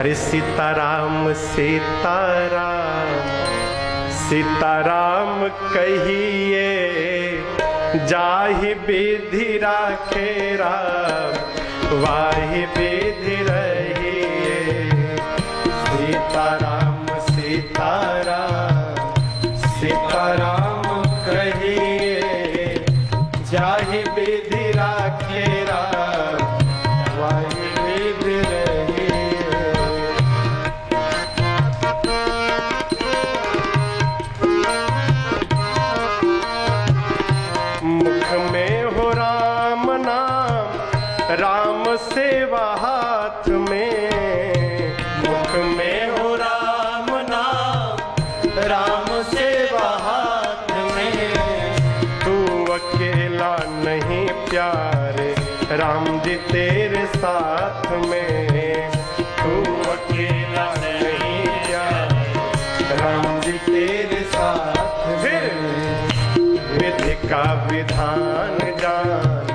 अरे सीताराम सीताराम सीताराम कहिए, जाहि विधि राखे राम वाहि विधि रहिए। सीताराम सीताराम सीताराम कहिए, जाहि विधि राखे राम वाहि विधि रहिए। मुख में हो राम नाम, राम सेवा हाथ में। मुख में हो राम नाम, राम सेवा हाथ में। तू अकेला नहीं प्यारे, राम जी तेरे साथ में। तू अकेला नहीं प्यारे, राम जी तेरे साथ में। विधि का विधान जान,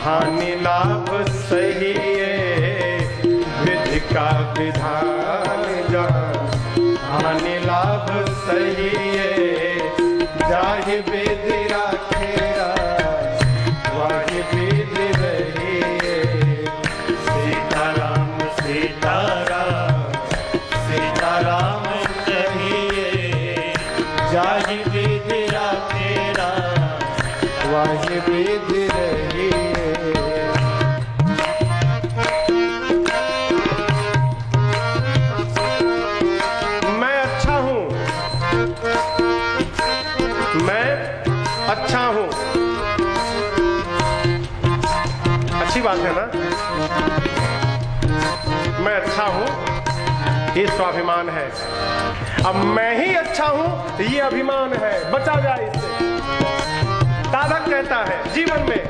हानि लाभ सही है। विधि का विधान जान, हानि लाभ सही है। जाहि विधि राखे राम वाहि विधि रहिए। सीताराम सीताराम सीताराम कहिए, जाहि विधि राखे राम वाहि विधि रहिए। मैं अच्छा हूं, मैं अच्छा हूं, अच्छी बात है ना। मैं अच्छा हूं, ये स्वाभिमान है। अब मैं ही अच्छा हूं, ये अभिमान है। बचा जाए इससे। साधक कहता है जीवन में,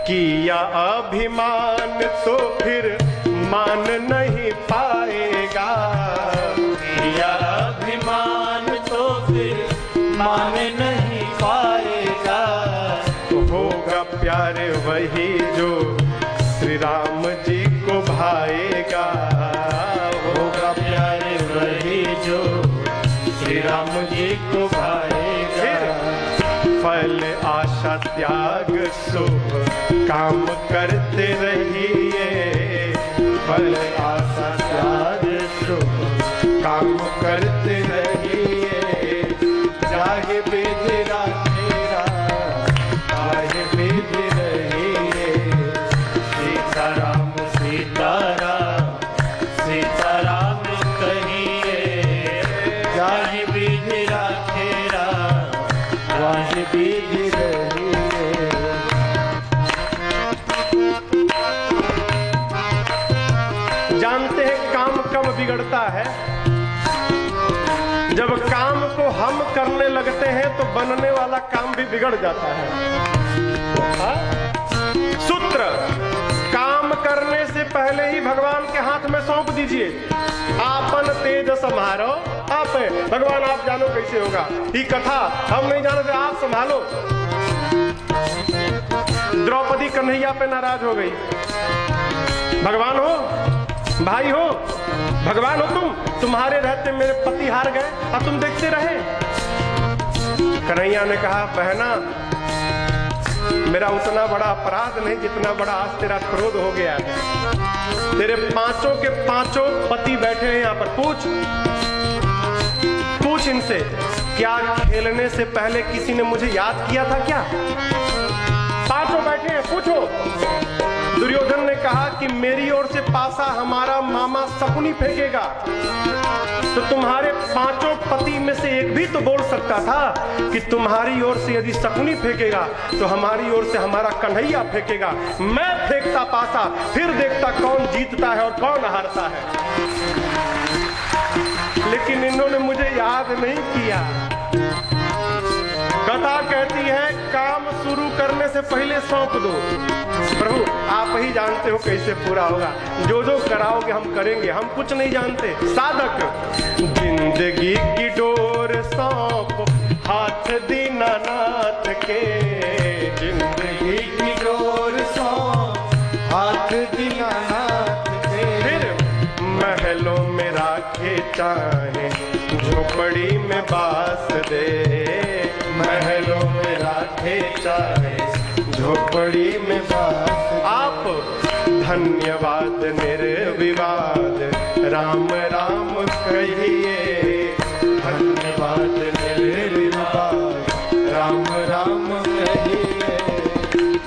किया अभिमान तो फिर मान नहीं पाएगा। किया अभिमान तो फिर मान नहीं पाएगा। होगा प्यारे वही जो श्री राम जी को भाएगा। होगा प्यारे वही जो श्री राम जी को भाएगा। फल आशा त्याग शुभ काम करते रहिए। फल आशा त्याग शुभ काम करते रहिए। जाहि विधि राखे राम वाहि विधि रहिए। सीताराम सीताराम सीताराम कहिए, जाहि विधि राखे राम वाहि विधि रहिए। जानते हैं काम कब बिगड़ता है? जब काम को हम करने लगते हैं तो बनने वाला काम भी बिगड़ जाता है। सूत्र, काम करने से पहले ही भगवान के हाथ में सौंप दीजिए। आपन तेज संभालो आप। भगवान आप जानो कैसे होगा। ये कथा हम नहीं जानते, आप संभालो। द्रौपदी कन्हैया पे नाराज हो गई। भगवान हो, भाई हो, भगवान हो तुम्हारे रहते मेरे पति हार गए और तुम देखते रहे। कन्हैया ने कहा, बहना मेरा उतना बड़ा अपराध नहीं जितना बड़ा आज तेरा क्रोध हो गया है। तेरे पांचों के पांचों पति बैठे हैं यहाँ पर। पूछ इनसे, क्या खेलने से पहले किसी ने मुझे याद किया था क्या? पांचों बैठे हैं, पूछो। दुर्योधन ने कहा कि मेरी ओर से पासा हमारा मामा शकुनी फेंकेगा, तो तुम्हारे पांचों पति में से एक भी तो बोल सकता था कि तुम्हारी ओर से यदि शकुनी फेंकेगा तो हमारी ओर से हमारा कन्हैया फेंकेगा। मैं फेंकता पासा, फिर देखता कौन जीतता है और कौन हारता है। लेकिन इन्होंने मुझे याद नहीं किया। कथा कहती है, काम शुरू करने से पहले सौंप दो। प्रभु आप ही जानते हो कैसे पूरा होगा। जो जो कराओगे हम करेंगे, हम कुछ नहीं जानते। साधक, जिंदगी की डोर सौंप हाथ दीनानाथ के। जिंदगी की डोर सौंप हाथ दीनानाथ के। फिर महलों में राखे चाहे झोपड़ी में बास दे, महलों में राखे चाहे झोपड़ी में बास दे। आप धन्यवाद निर्विवाद राम राम कहिए, धन्यवाद निर्विवाद राम राम कहिए।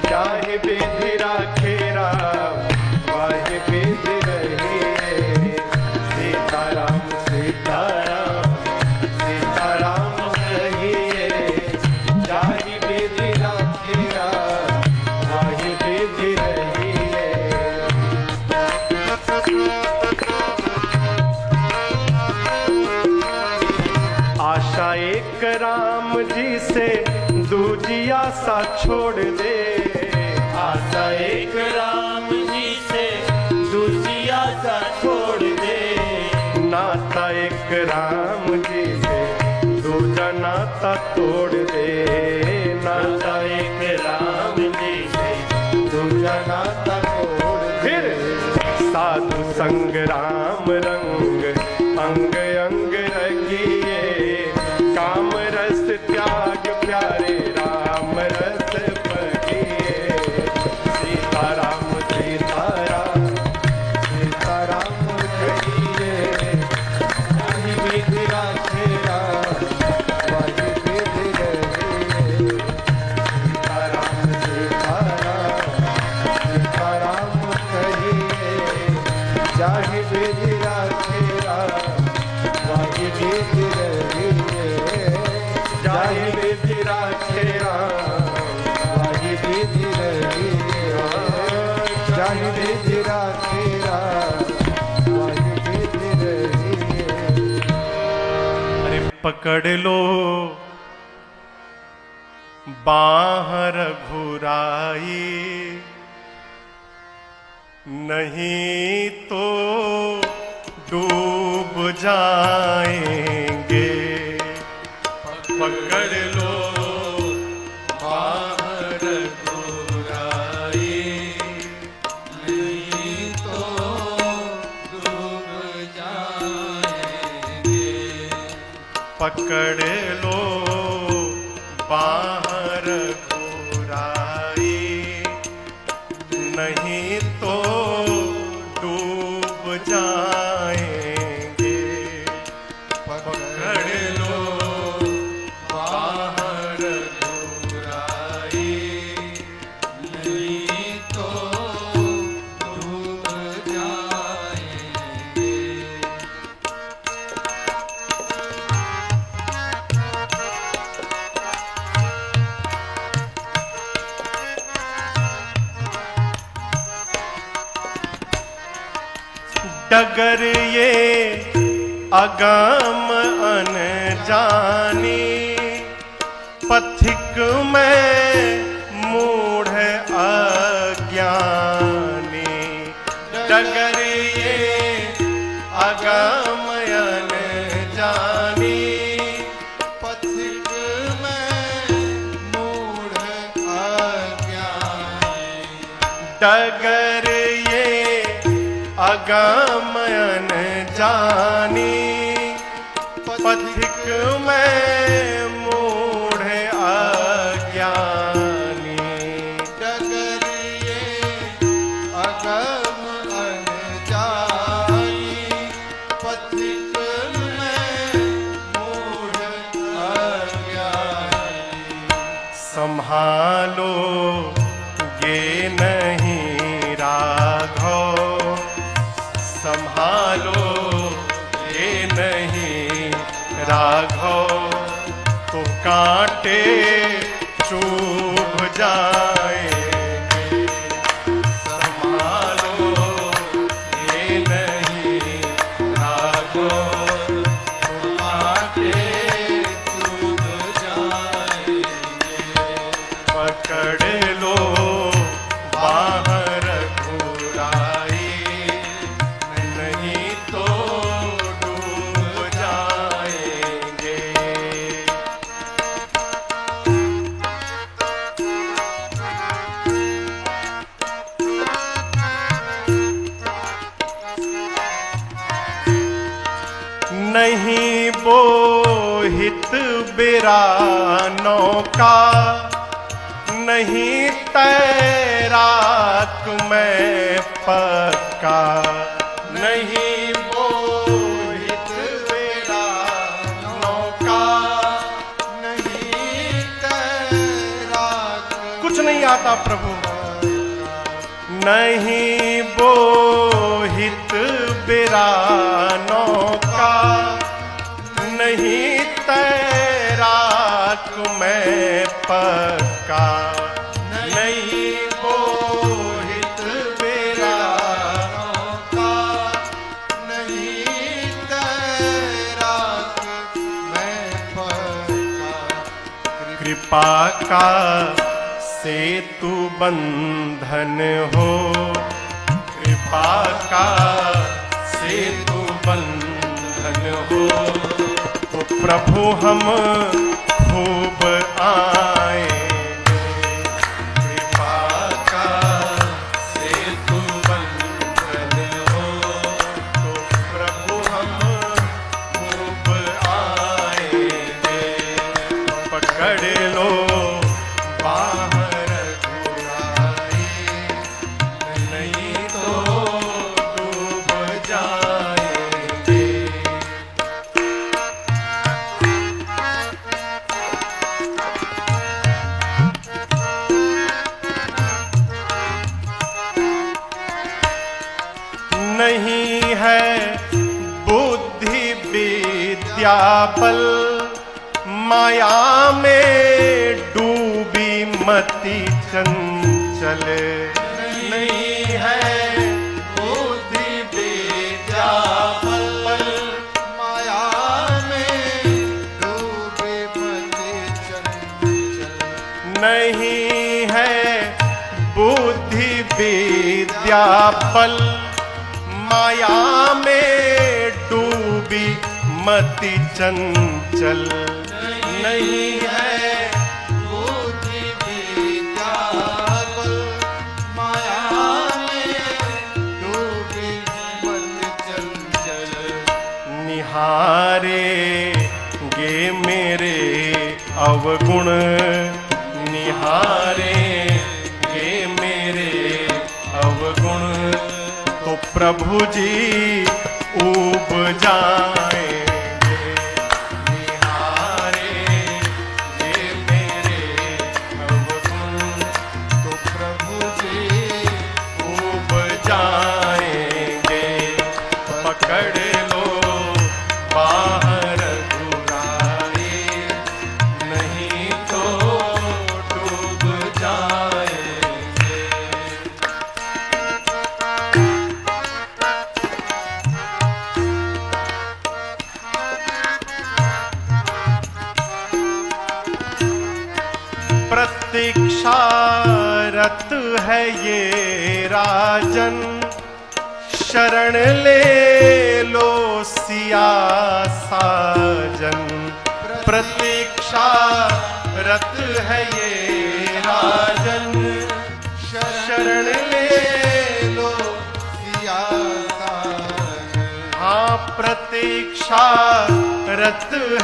चाहे विधि राखे राम वाहे विधि रहिए, सीताराम सीताराम सीताराम कहिए। चाहे विधि राखे राम वाहे विधि रहिए। आशा एक राम जी से दूजी आशा छोड़ दे, आशा एक राम जी से दूसरी आशा छोड़ दे। नाता एक राम जी से दूजा नाता तोड़ दे, नाता एक राम जी से दूजा नाता तोड़ दे। फिर साधु संग राम रंग अंग अंग रखिए, काम रस त्याग प्यारे राम रस पगिए। सीताराम सीताराम सीताराम कहिए, चाहे विधि राखे राम वाहे विधि रहिए। सीताराम सीताराम सीताराम कहिए, चाहे विधि राखे राम वाहे विधि रहिए। चाहे विधि राखे राम वाहे विधि रहिए, चाहे विधि राखे राम वाहे विधि रहिए। अरे पकड़ लो बाहर घुराई, नहीं तो डूब जाएंगे। पकड़ लो बाहर घुराई, नहीं तो डूब जाएंगे। पकड़ लो बाहर घुराई, नहीं तो डूब जाएंगे। पकड़ लो बाहर घुराई, नहीं तो डूब जाएंगे। डगर ये अगम अनजानी, पथिक में मूढ़ अज्ञानी। डगर ये अगम अनजानी, पथिक में मूढ़ अज्ञानी। डगर ये अगमयन जानी, पथिक में मूढ़ अज्ञानी। डगर ये अगम अनजानी, पथिक में मूढ़ अज्ञानी। संभालो ये नहीं राघव, संभालो ये नहीं राघव, तो कांटे चुभ जाएंगे। संभालो ये नहीं राघव, तो कांटे चुभ जाएंगे। पकड़ लो बाहर घुराई, नहीं तो डूब जाएंगे। नहीं बोहित बिरानों का, नहीं तैराक मैं पक्का, नहीं बोहित बिरानों का, नहीं तैराक कुछ नहीं आता प्रभु, नहीं बोहित बिरानों का, नहीं तैराक मैं पक्का, नहीं बोहित बिरानों का, नहीं तैराक मैं पक्का। कृपा का सेतु बंधन हो, कृपा का सेतु बंधन हो, तो प्रभु हम खूब आएंगे। कृपा का सेतु बंधन हो, तो प्रभु हम खूब आएंगे। पकड़ लो बाहर घुराए, नहीं तो डूब जाएंगे। नहीं है बुद्धि विद्या बल, माया में डूबी मति चंचल, नहीं है बुद्धि विद्या बल, माया में डूबे मति चंचल, नहीं है बुद्धि विद्या बल, माया में डूबी मति चंचल, नहीं है बुद्धि विद्या बल, माया में डूबी मति चंचल। निहारे गे मेरे अवगुण, निहारे गे मेरे अवगुण, तो प्रभु जी ऊब जाएंगे। निहारे गे मेरे अवगुण, तो प्रभु जी ऊब जाएंगे। पकड़ लो बाहर घुराए, नहीं तो डूब जाएंगे। प्रतीक्षारत है ये राजन, शरण ले लो सिया साजन। प्रतीक्षारत है ये राजन, शरण ले लो सिया साजन। हाँ प्रतीक्षारत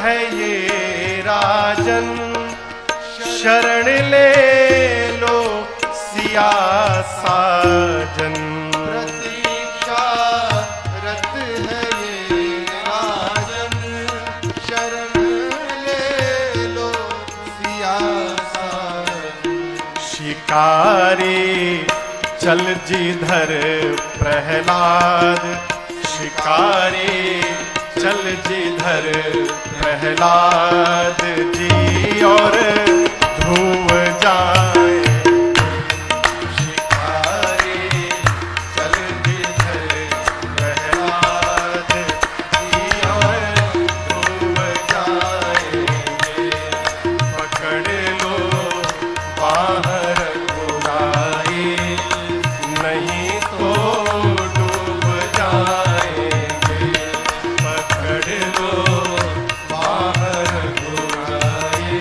है ये राजन, शरण ले लो सिया साजन। प्रतीक्षारत है ये राजन, शरण ले लो सिया साजन। शिकारी चल जिधर प्रहलाद, शिकारी चल जिधर प्रहलाद जी, और धूम जाए। शिकारी चल जिधर प्रहलाद जी, और धूम जाएंगे। पकड़ लो बाहर घुराए, नहीं तो डूब जाएंगे। पकड़ लो बाहर घुराए,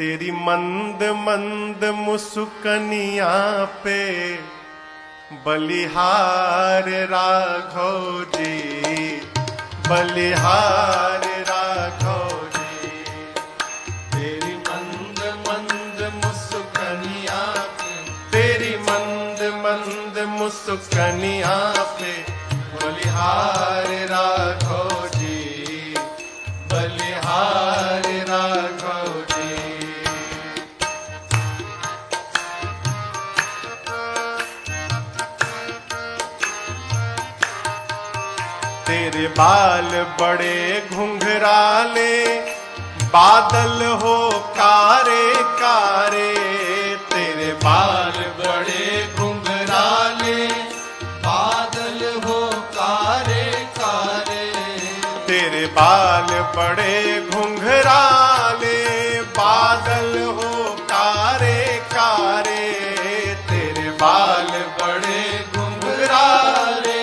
तेरी मंद मंद मुस्कनिया पे बलिहार राघव जी, बलिहार राघव जी। तेरी मंद मंद मुस्कनिया पे, तेरी मंद मंद मुस्कनिया पे बलिहार राघव जी, बलिहार राघव जी। तेरे बाल बड़े घुंघराले, बादल हो कारे कारे। तेरे बाल बड़े घुंघराले, बादल हो कारे कारे। तेरे बाल बड़े घुंघराले, बादल हो कारे कारे। तेरे बाल बड़े घुंघराले,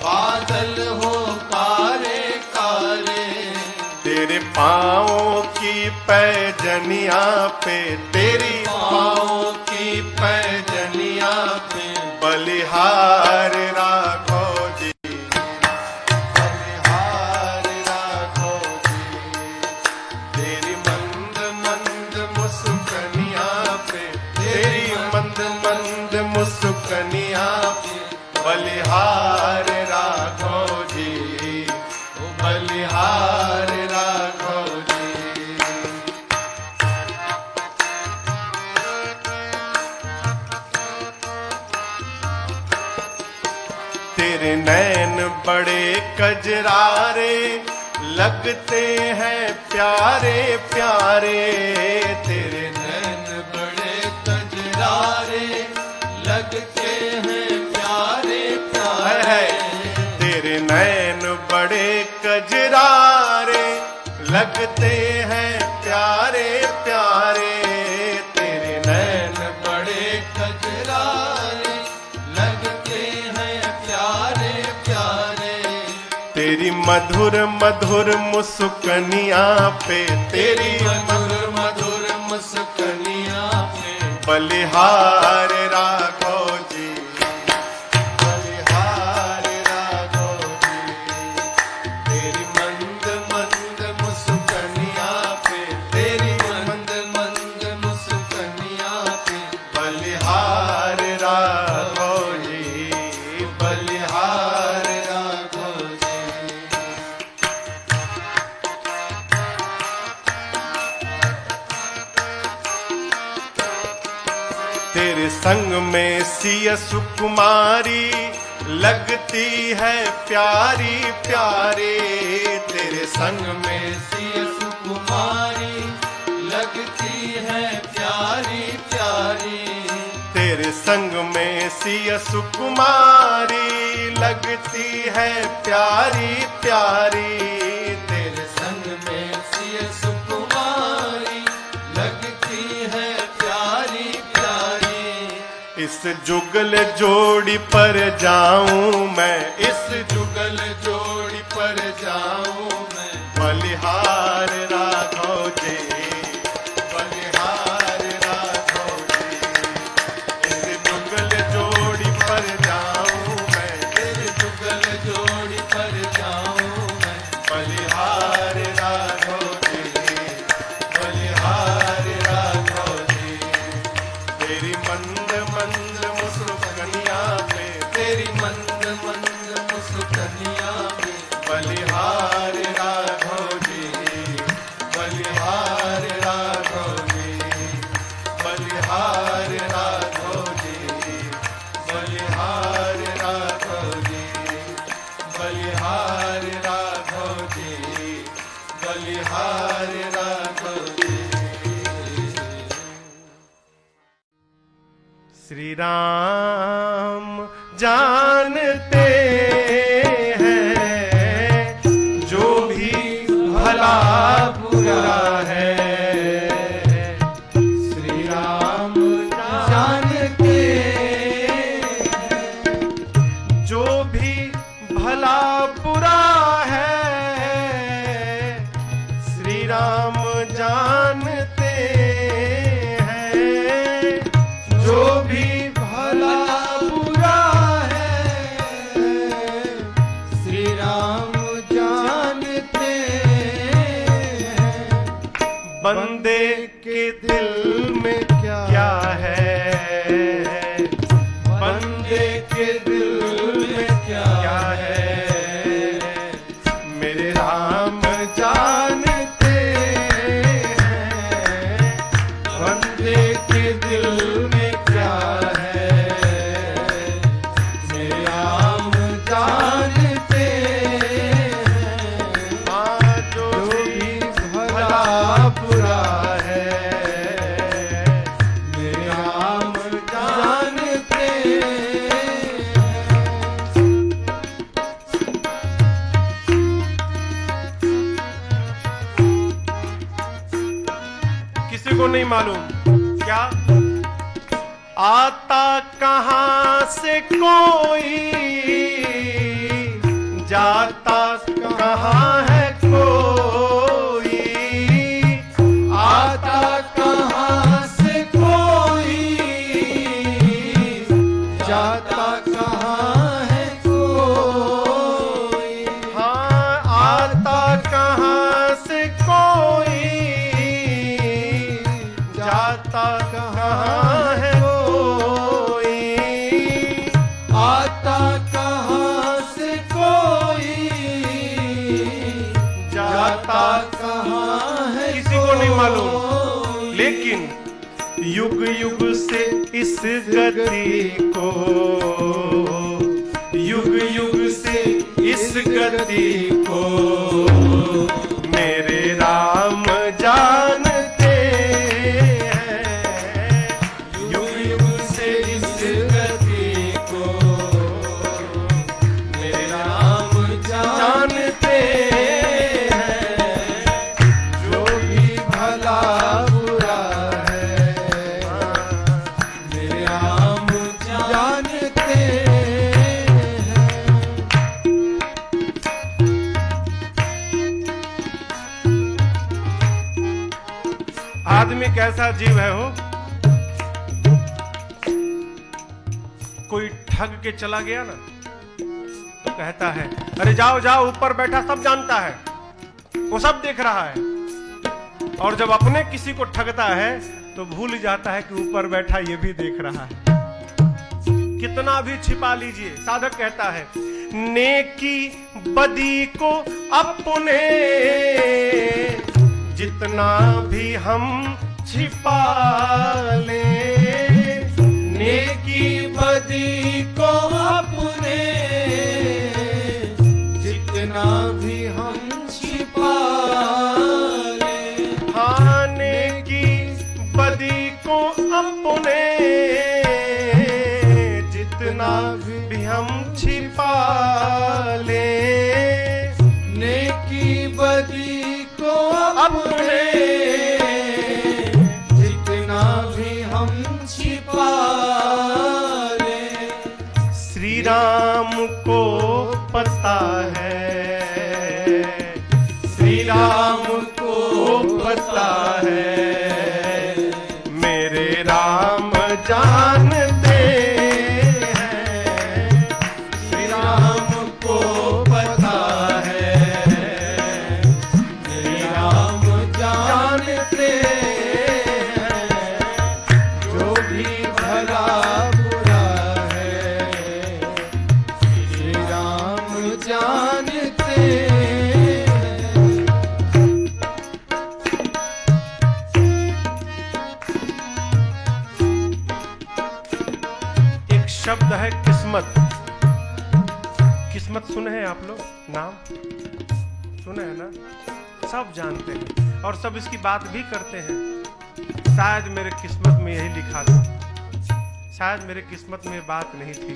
बादल हो कारे कारे। तेरे पाँवों की पैजनिया पे, तेरी पाँवों की पैजनिया पे बलिहार राघव जी, बलिहार राघव जी। तेरी मंद मंद मुस्कनिया पे, तेरी मंद मंद मुस्कनिया पे बलिहार राघव जी, बलिहार राघव जी। तेरे नैन बड़े कजरारे, लगते हैं प्यारे प्यारे। तेरे नैन बड़े कजरारे, लगते हैं प्यारे प्यारे। तेरे नैन बड़े कजरारे, लगते हैं प्यारे प्यारे। तेरे नैन बड़े कजरारे, लगते हैं प्यारे प्यारे। तेरी मधुर मधुर मुस्कनिया पे, तेरी मधुर मधुर मुस्कनिया पे बलिहार राघव जी, बलिहार राघव जी। तेरी मंद मंद मुस्कनिया पे, तेरी मंद मंद मुस्कनिया पे बलिहार राघव जी, बलिहार राघव जी। तेरे संग में सिया सुकुमारी, लगती है प्यारी प्यारी। तेरे संग में सिया सुकुमारी, लगती है प्यारी प्यारी। तेरे संग में सिया सुकुमारी, लगती है प्यारी प्यारी। तेरे संग में सिया सुकुमारी, लगती है प्यारी प्यारी। इस जुगल जोड़ी पर जाऊं मैं, इस जुगल जोड़ी पर जाऊं मैं बलिहार राघव जी, बलिहार राघव जी। इस जुगल जोड़ी पर जाऊं मैं, इस जुगल जोड़ी पर जाऊं मैं बलिहार राघव जी, बलिहार राघव जी। तेरी मंद मंद मुस्कनिया पे, तेरी मंद मंद मुस्कनिया पे बलिहार राघव जी, बलिहार राघव जी, बलिहार राघव जी, बलिहार राघव जी, बलिहार राघव जी, बलिहार राघव जी। श्री राम जानते हैं जो भी भला बुरा है। श्री राम जानते हैं जो भी भला बुरा है। श्री राम जानते के दिल में क्या है, बंदे के दिल में क्या है, मेरे राम जानते हैं, बंदे के दिल में क्या है, मेरे राम जानते हैं। हाँ, जो भी भला बुरा है, मेरे राम जानते हैं। किसी को नहीं मालूम क्या आता कहां से कोई, जाता कहां है कोई, आता कहां से कोई, जाता कहां है कोई। हाँ, आता कहां से कोई, जाता कहां है कोई, आता कहां से कोई, जाता कहां है। किसी को नहीं मालूम, लेकिन युग युग से इस गति को, युग युग से इस गति को, मेरे राम जानते हैं। युग युग से इस गति को, मेरे राम जानते हैं। जो भी भला बुरा है, मेरे राम जानते हैं। आदमी कैसा जीव है हो, कोई ठग के चला गया ना तो कहता है अरे जाओ जाओ, ऊपर बैठा सब जानता है, वो सब देख रहा है। और जब अपने किसी को ठगता है तो भूल जाता है कि ऊपर बैठा ये भी देख रहा है। कितना भी छिपा लीजिए, साधक कहता है नेकी बदी को अपने जितना भी हम छिपा ले, नेकी बदी को अपने जितना भी हम छिपा ले। हाँ, नेकी बदी को अपने जितना भी हम छिपा ले, नेकी बदी को अपने जितना भी हम छिपा ले। श्री राम को पता है, श्री राम को पता है, मेरे राम जानते हैं। श्री राम को पता है, मेरे राम जानते हैं। जो भी भला बुरा है, श्री राम जानते हैं। एक शब्द है किस्मत। किस्मत सुने हैं आप लोग, नाम सुने हैं ना, सब जानते हैं और सब इसकी बात भी करते हैं। शायद मेरे किस्मत में यही लिखा था, शायद मेरे किस्मत में बात नहीं थी।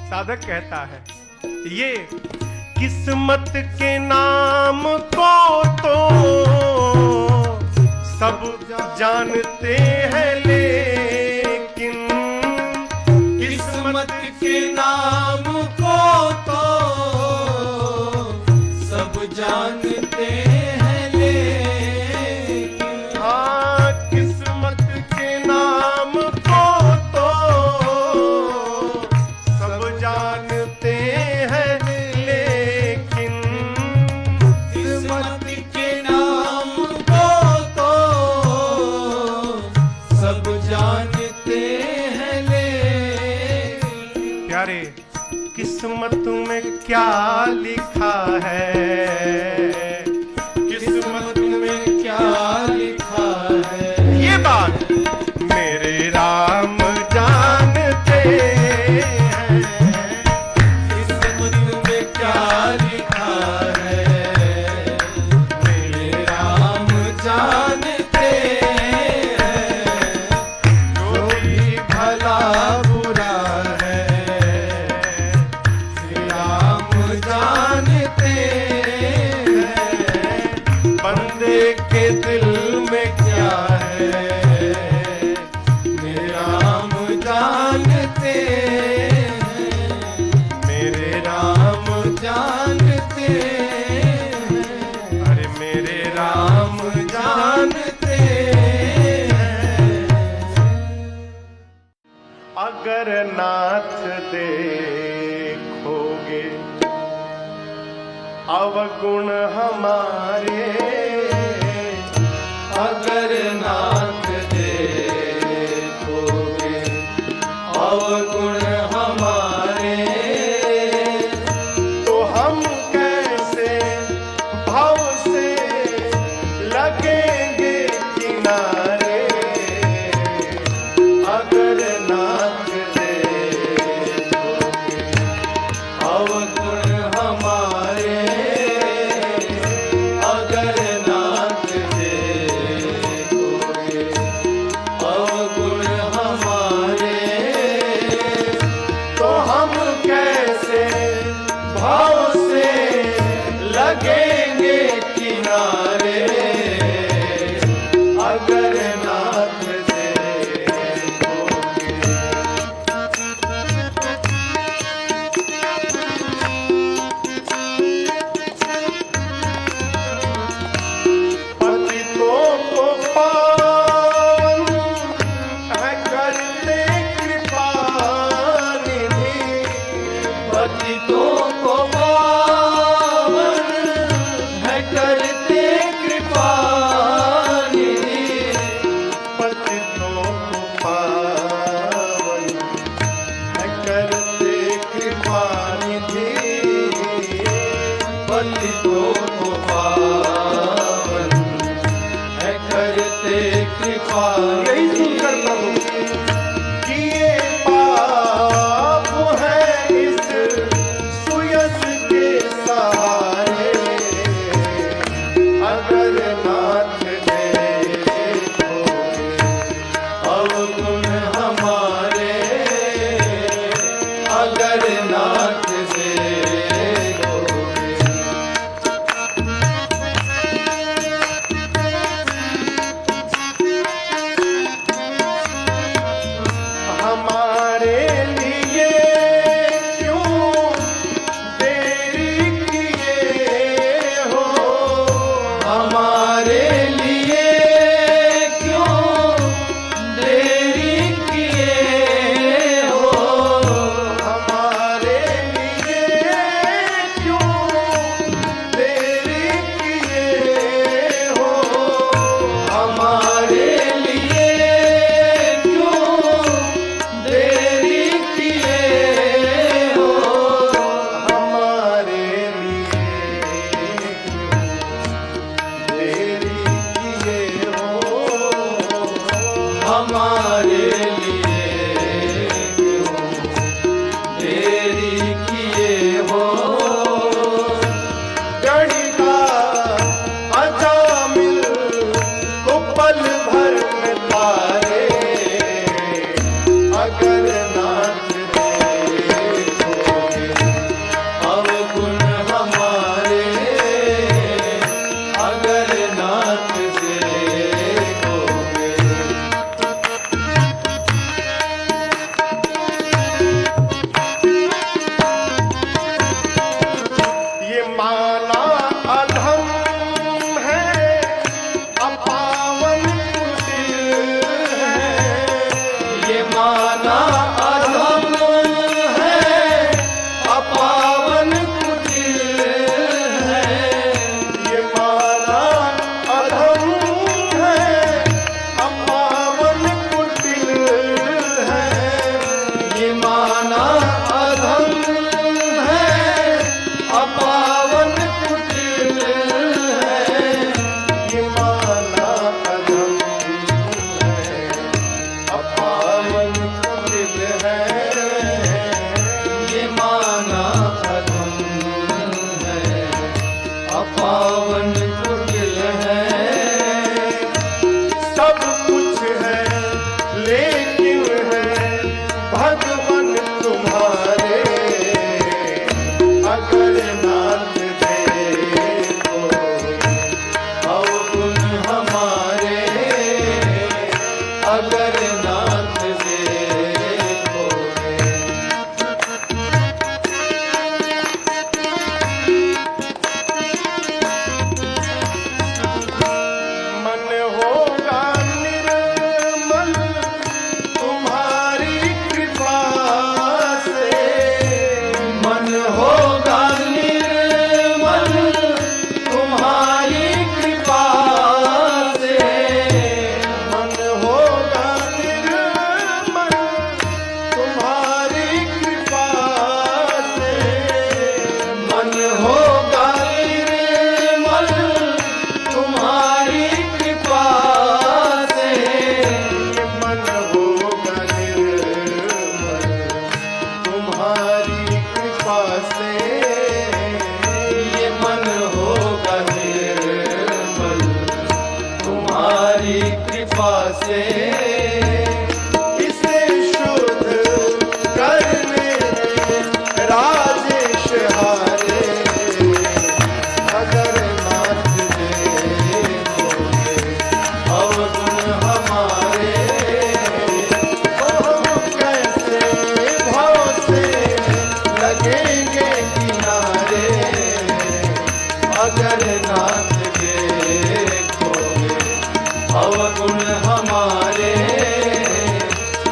साधक कहता है ये किस्मत के नाम को तो सब जानते हैं, लेकिन किस्मत के नाम को तो सब जानते हैं, लेकिन हाँ, किस्मत के नाम को तो सब जानते हैं, लेकिन किस्मत के नाम को तो किस्मत में क्या लिखा है, किस्मत में क्या लिखा है, ये बात मेरे राम जानते हैं। किस्मत में क्या लिखा है, मेरे राम जानते हैं। जो भी भला बुरा है, श्री राम जानते हैं। बंदे के दिल में क्या है, मेरे राम जानते हैं, मेरे राम जानते हैं, अरे मेरे राम जानते हैं। अगर नाथ देखोगे अवगुण हमारे, अगर नाथ देखोगे अवगुण हमारे, तो हम कैसे भाव से लगेंगे किनारे। अगर नाथ देखोगे अवगुण हमारे, अगर नाथ देखोगे अवगुण हमारे, तो हम कैसे भाव से लगेंगे किनारे। अगर नाथ देखोगे पतितों को पावन है करते कृपा निधि, पतितों को पावन है करते कृपा निधि, पतितों को पावन है करते कृपा निधि, पतितों को पावन है करते कृपा। यही सुनकर प्रभु किए पाप है इस सुयस के सहारे। अगर नाथ देखोगे अवगुण हमारे, अगर नाथ देखोगे हमारे लिए क्यों देरी किए हो, हमारे लिए क्यों देरी किए हो, हमारे लिए क्यों देरी किए हो, हमारे लिए क्यों देरी किए हो, हमारे लिए देरी किए हो, हमारे लिए क्यों देरी किए हो। गणिका अजामिल को पल भर में तारे। अगर नाथ देखोगे अवगुण हमारे, अगर नाथ देखोगे ये माला अधम है, अपावन कुटिल है, ये माला अधम है, अपावन कुटिल है, ये माला अधम है, अपावन कुटिल है, ये माला अधम हारे, किसे शुद्ध करने राजेश हारे, अगर नाथ देखोगे अवगुण हमारे, तो हम कैसे भाव से लगेंगे किनारे, अगर नाथ देखोगे अवगुण हमारे,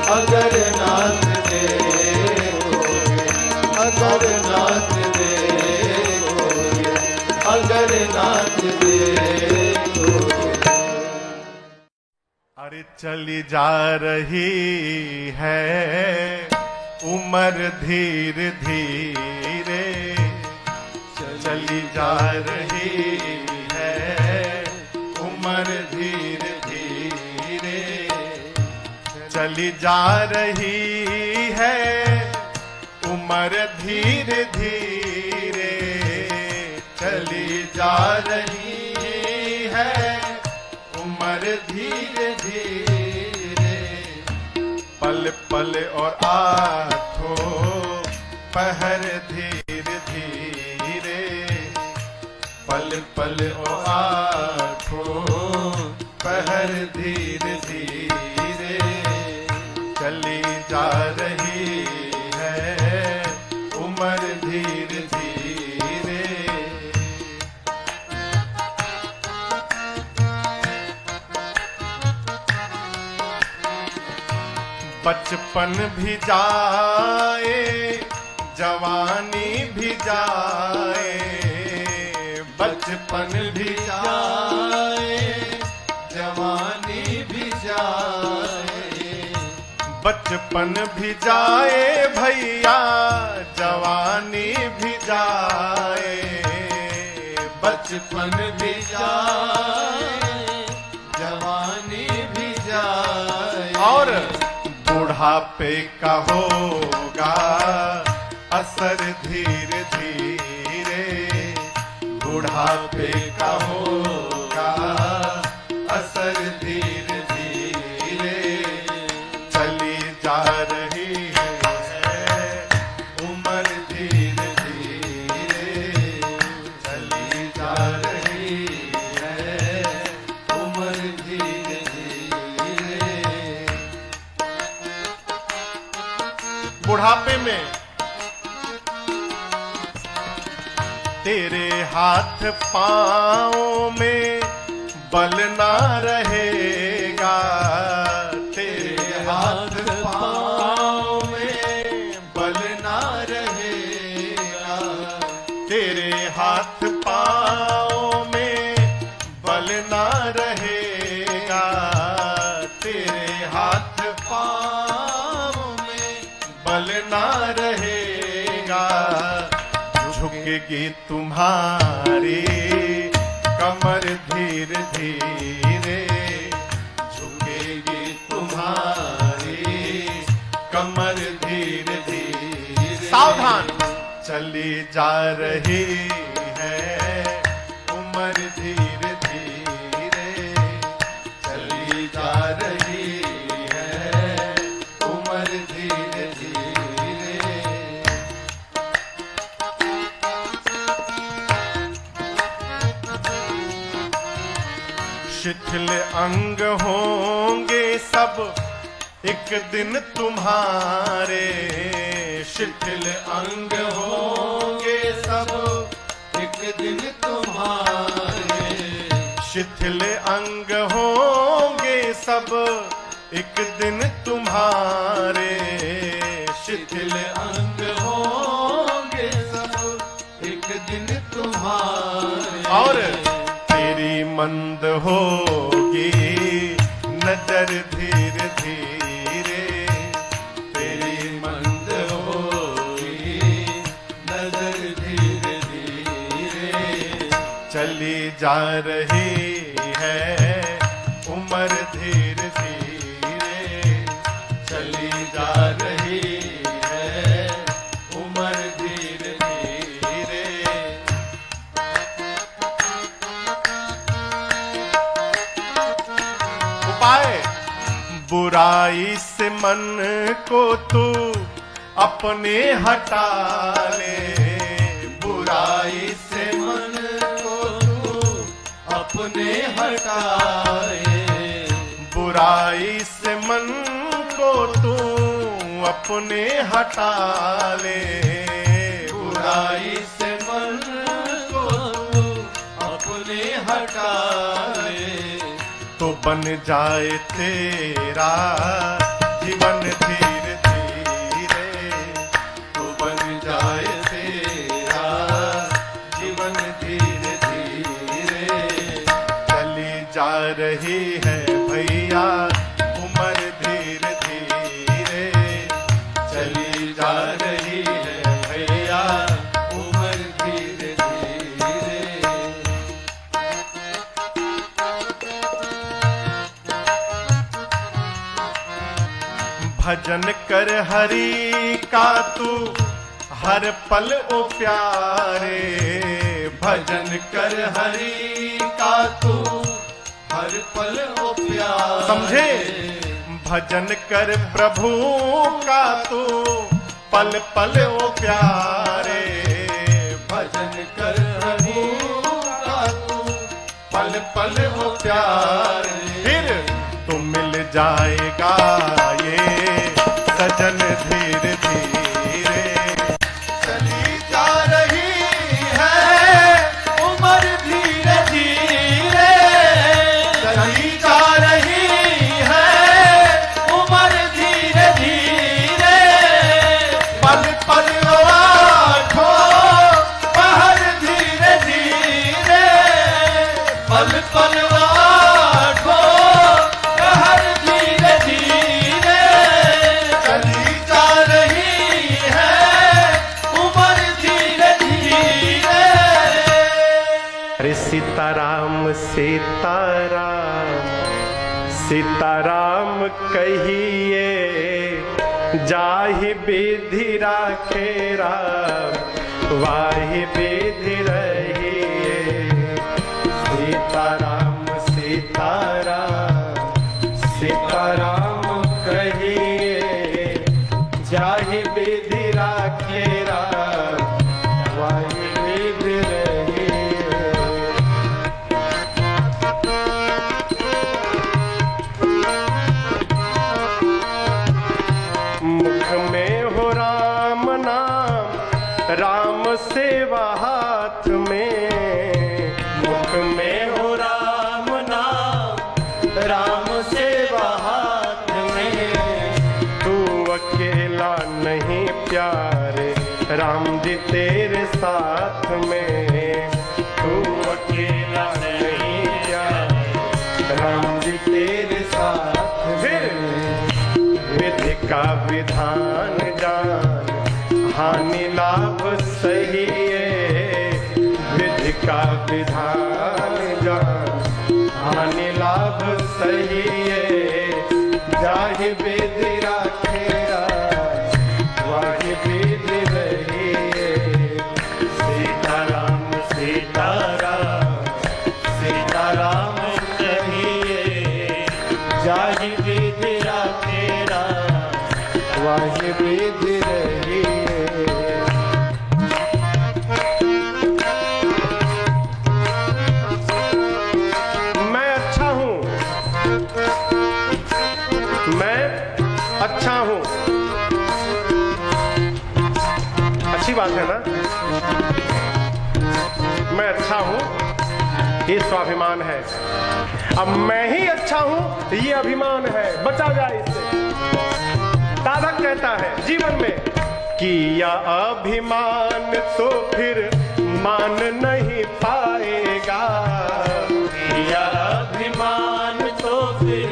अगर नाथ देखोगे, अगर नाथ देखोगे, अगर नाथ देखोगे। अरे चली जा रही है उम्र धीरे धीरे, चली जा रही है उम्र धीरे धीरे, चली जा रही है उम्र धीरे धीरे, चली जा रही है उम्र धीरे धीरे, पल पल और आठों पहर धीरे धीरे, पल पल और आठों पहर धीरे धीरे, चली जा रही है उम्र धीरे धीरे। बचपन भी जाए जवानी भी जाए, बचपन भी जाए जवानी भी जाए, बचपन भी जाए भैया जवानी भी जाए, बचपन भी जाए जवानी भी जाए, और बुढ़ापे का होगा असर धीरे धीरे, बुढ़ापे का होगा असर धीरे धीरे, चली जा रही है उम्र धीरे धीरे, चली जा रही है उम्र धीरे धीरे। बुढ़ापे में तेरे हाथ पाँव में बल ना रहेगा, तेरे हाथ पाँव में बल ना रहेगा, तेरे हाथ पाँव में बल ना रहेगा, तेरे हाथ पाँव में बल ना रहेगा, झुकेगी तुम्हारी कमर धीरे धीरे, झुकेगी तुम्हारी कमर धीरे धीरे। सावधान, चली जा रही है उम्र धीरे धीरे, चली जा रही है उम्र धीरे धीरे। शिथिल अंग होंगे सब एक दिन तुम्हारे, शिथिल अंग होंगे सब एक दिन तुम्हारे, शिथिल अंग होंगे सब एक दिन तुम्हारे, शिथिल अंग होंगे सब एक दिन तुम्हारे, और तेरी मंद होगी नजर धीरे धीरे, तेरी मंद होगी नजर धीरे धीरे, चली जा रही है उम्र धीरे धीरे, चली जा रही है उम्र धीरे धीरे। उपाय बुराई से मन को तू अपने हटा ले, बुराई से मन को तू अपने हटाए, बुराई से मन को तू अपने हटा ले, बुराई से मन को तू अपने हटाए, तो बन जाए तेरा जीवन धीरे धीरे, तो बन जाए तेरा जीवन धीरे धीरे, चली जा रही है भैया उम्र धीरे धीरे, चली जा रही है भैया उम्र धीरे धीरे, भजन कर हरि का तू हर पल ओ प्यारे, भजन कर हरि का तू हर पल ओ प्यारे, समझे? भजन कर प्रभु का तू पल पल ओ प्यारे, भजन कर हरि का तू पल पल ओ प्यारे, फिर तो मिल जाएगा ये सजन धीरे धीरे, चली जा रही है उम्र धीरे धीरे, चली जा रही है उम्र धीरे धीरे, पल पल आँखों पहर धीरे धीरे, पल पल आँखों पहर धीरे धीरे, चली जा रही है उम्र धीरे धीरे। अरे सीताराम सीताराम सीताराम कहिए, जाहि विधि राखे राम वाहि विधि रहिए, सीताराम सीताराम सीताराम कहिए, जाहि विधि राखे राम वाहि विधि रहिए। मुख में हो राम नाम, राम सेवा हाथ में, मुख में हो राम नाम, राम सेवा हाथ में, तू अकेला नहीं प्यारे राम जी तेरे साथ में, तू अकेला नहीं प्यारे राम जी तेरे साथ में, विधि का विधान जान हानि लाभ सही है, विधि का विधान जान हानि लाभ सही है, जाहि विधि राखे वाहि विधि रहिए, सीताराम सीताराम सीताराम कहिए, जाहि विधि राखे वाहि विधि रहिए। मैं अच्छा हूं, मैं अच्छा हूं, अच्छी बात है ना? मैं अच्छा हूं ये स्वाभिमान है, अब मैं ही अच्छा हूं ये अभिमान है, बचा जाए इससे। साधक कहता है जीवन में, किया अभिमान तो फिर मान नहीं पाएगा, किया अभिमान तो फिर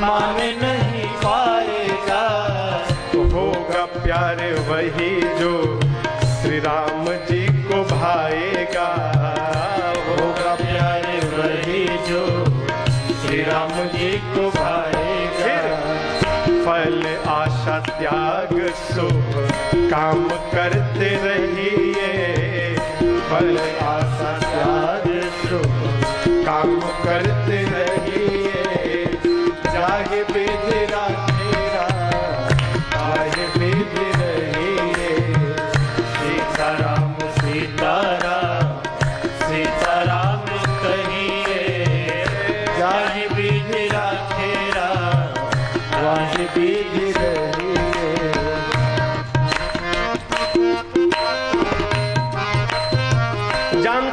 मान नहीं पाएगा, होगा प्यारे वही जो श्री राम जी को भाएगा, होगा प्यारे वही जो श्री राम जी को भाएगा, फल आशा त्याग शुभ काम करते रहिए, फल आशा त्याग शुभ काम करते रहिए, जाहि विधि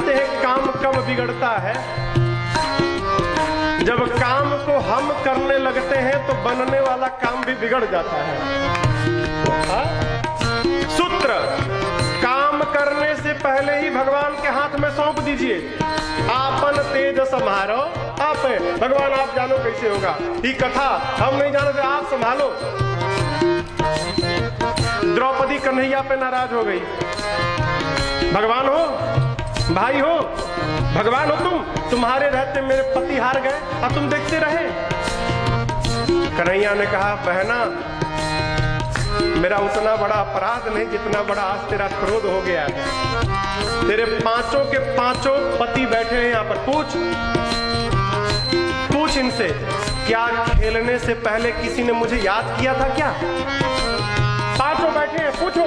जानते हैं काम कब बिगड़ता है? जब काम को हम करने लगते हैं तो बनने वाला काम भी बिगड़ जाता है। हाँ? सूत्र काम करने से पहले ही भगवान के हाथ में सौंप दीजिए। आपन तेज समारो आप, भगवान आप जानो कैसे होगा। ये कथा हम नहीं जानते, आप संभालो। द्रौपदी कन्हैया पे नाराज हो गई। भगवान हो, भाई हो, भगवान हो तुम्हारे रहते मेरे पति हार गए और तुम देखते रहे। कन्हैया ने कहा, बहना मेरा उतना बड़ा अपराध नहीं जितना बड़ा आज तेरा क्रोध हो गया है। तेरे पांचों के पांचों पति बैठे हैं यहाँ पर, पूछ इनसे, क्या खेलने से पहले किसी ने मुझे याद किया था क्या? पांचों बैठे हैं, पूछो।